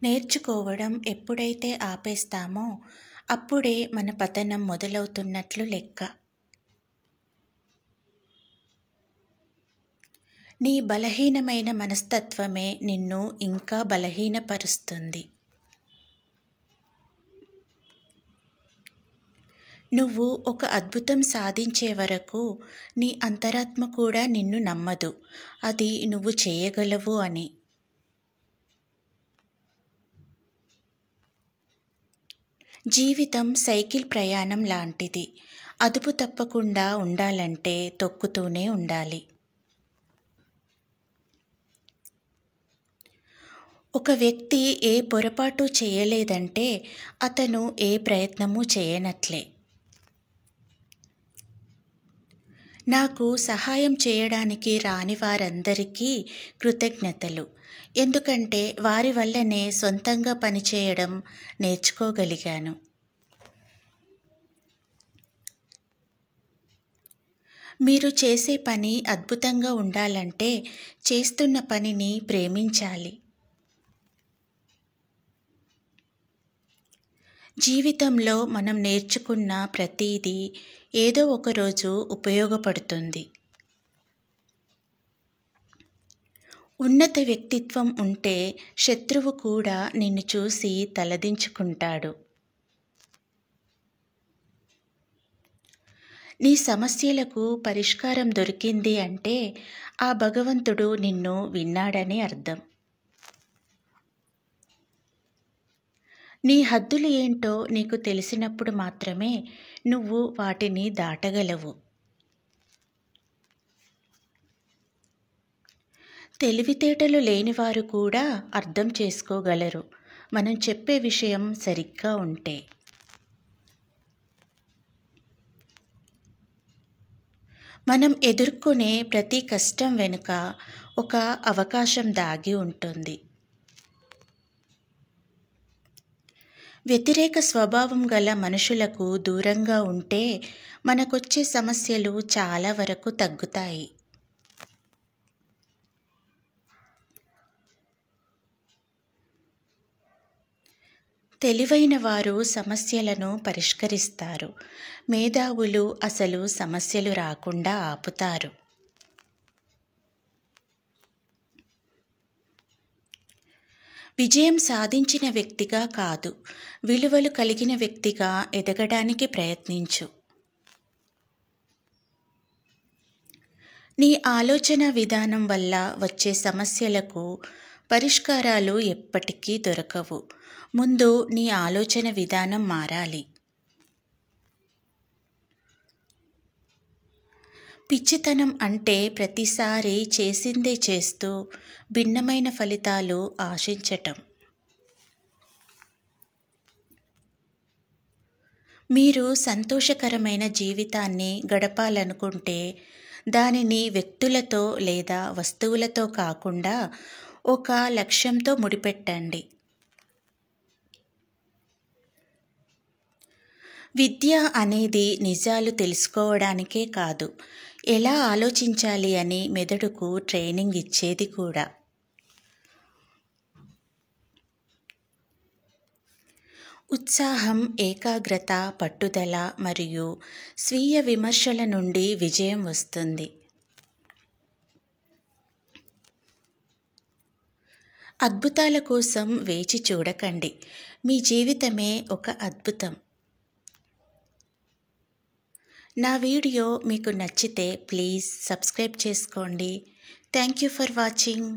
నేర్చుకోవడం ఎప్పుడైతే ఆపేస్తామో అప్పుడే మన పతనం మొదలవుతున్నట్లు లెక్క. నీ బలహీనమైన మనస్తత్వమే నిన్ను ఇంకా బలహీనపరుస్తుంది. నువ్వు ఒక అద్భుతం సాధించే వరకు నీ అంతరాత్మ కూడా నిన్ను నమ్మదు, అది నువ్వు చేయగలవు అని. జీవితం సైకిల్ ప్రయాణం లాంటిది. అదుపు తప్పకుండా ఉండాలంటే తొక్కుతూనే ఉండాలి. ఒక వ్యక్తి ఏ పొరపాటు చేయలేదంటే అతను ఏ ప్రయత్నమూ చేయనట్లే. నాకు సహాయం చేయడానికి రాని వారందరికీ కృతజ్ఞతలు. ఎందుకంటే వారి వల్లనే సొంతంగా పనిచేయడం నేర్చుకోగలిగాను. మీరు చేసే పని అద్భుతంగా ఉండాలంటే చేస్తున్న పనిని ప్రేమించాలి. జీవితంలో మనం నేర్చుకున్న ప్రతిదీ ఏదో ఒకరోజు ఉపయోగపడుతుంది. ఉన్నత వ్యక్తిత్వం ఉంటే శత్రువు కూడా నిన్ను చూసి తలదించుకుంటాడు. నీ సమస్యలకు పరిష్కారం దొరికింది అంటే ఆ భగవంతుడు నిన్ను విన్నాడని అర్థం. నీ హద్దులు ఏంటో నీకు తెలిసినప్పుడు మాత్రమే నువ్వు వాటిని దాటగలవు. తెలివితేటలు లేనివారు కూడా అర్థం చేసుకోగలరు, మనం చెప్పే విషయం సరిగ్గా ఉంటే. మనం ఎదుర్కొనే ప్రతి కష్టం వెనుక ఒక అవకాశం దాగి ఉంటుంది. వ్యతిరేక స్వభావం గల మనుషులకు దూరంగా ఉంటే మనకొచ్చే సమస్యలు చాలా వరకు తగ్గుతాయి. తెలివైన వారు సమస్యలను పరిష్కరిస్తారు. మేధావులు అసలు సమస్యలు రాకుండా ఆపుతారు. విజయం సాధించిన వ్యక్తిగా కాదు, విలువలు కలిగిన వ్యక్తిగా ఎదగడానికి ప్రయత్నించు. నీ ఆలోచన విధానం వల్ల వచ్చే సమస్యలకు పరిష్కారాలు ఎప్పటికీ దొరకవు. ముందు నీ ఆలోచన విధానం మారాలి. పిచ్చితనం అంటే ప్రతిసారి చేసిందే చేస్తూ భిన్నమైన ఫలితాలు ఆశించటం. మీరు సంతోషకరమైన జీవితాన్ని గడపాలనుకుంటే దానిని వ్యక్తులతో లేదా వస్తువులతో కాకుండా ఒక లక్ష్యంతో ముడిపెట్టండి. విద్య అనేది నిజాలు తెలుసుకోవడానికే కాదు, ఎలా ఆలోచించాలి అని మెదడుకు ట్రైనింగ్ ఇచ్చేది కూడా. ఉత్సాహం, ఏకాగ్రత, పట్టుదల మరియు స్వీయ విమర్శల నుండి విజయం వస్తుంది. అద్భుతాల కోసం వేచి చూడకండి, మీ జీవితమే ఒక అద్భుతం. నా వీడియో మీకు నచ్చితే ప్లీజ్ సబ్స్క్రైబ్ చేసుకోండి. Thank you for watching.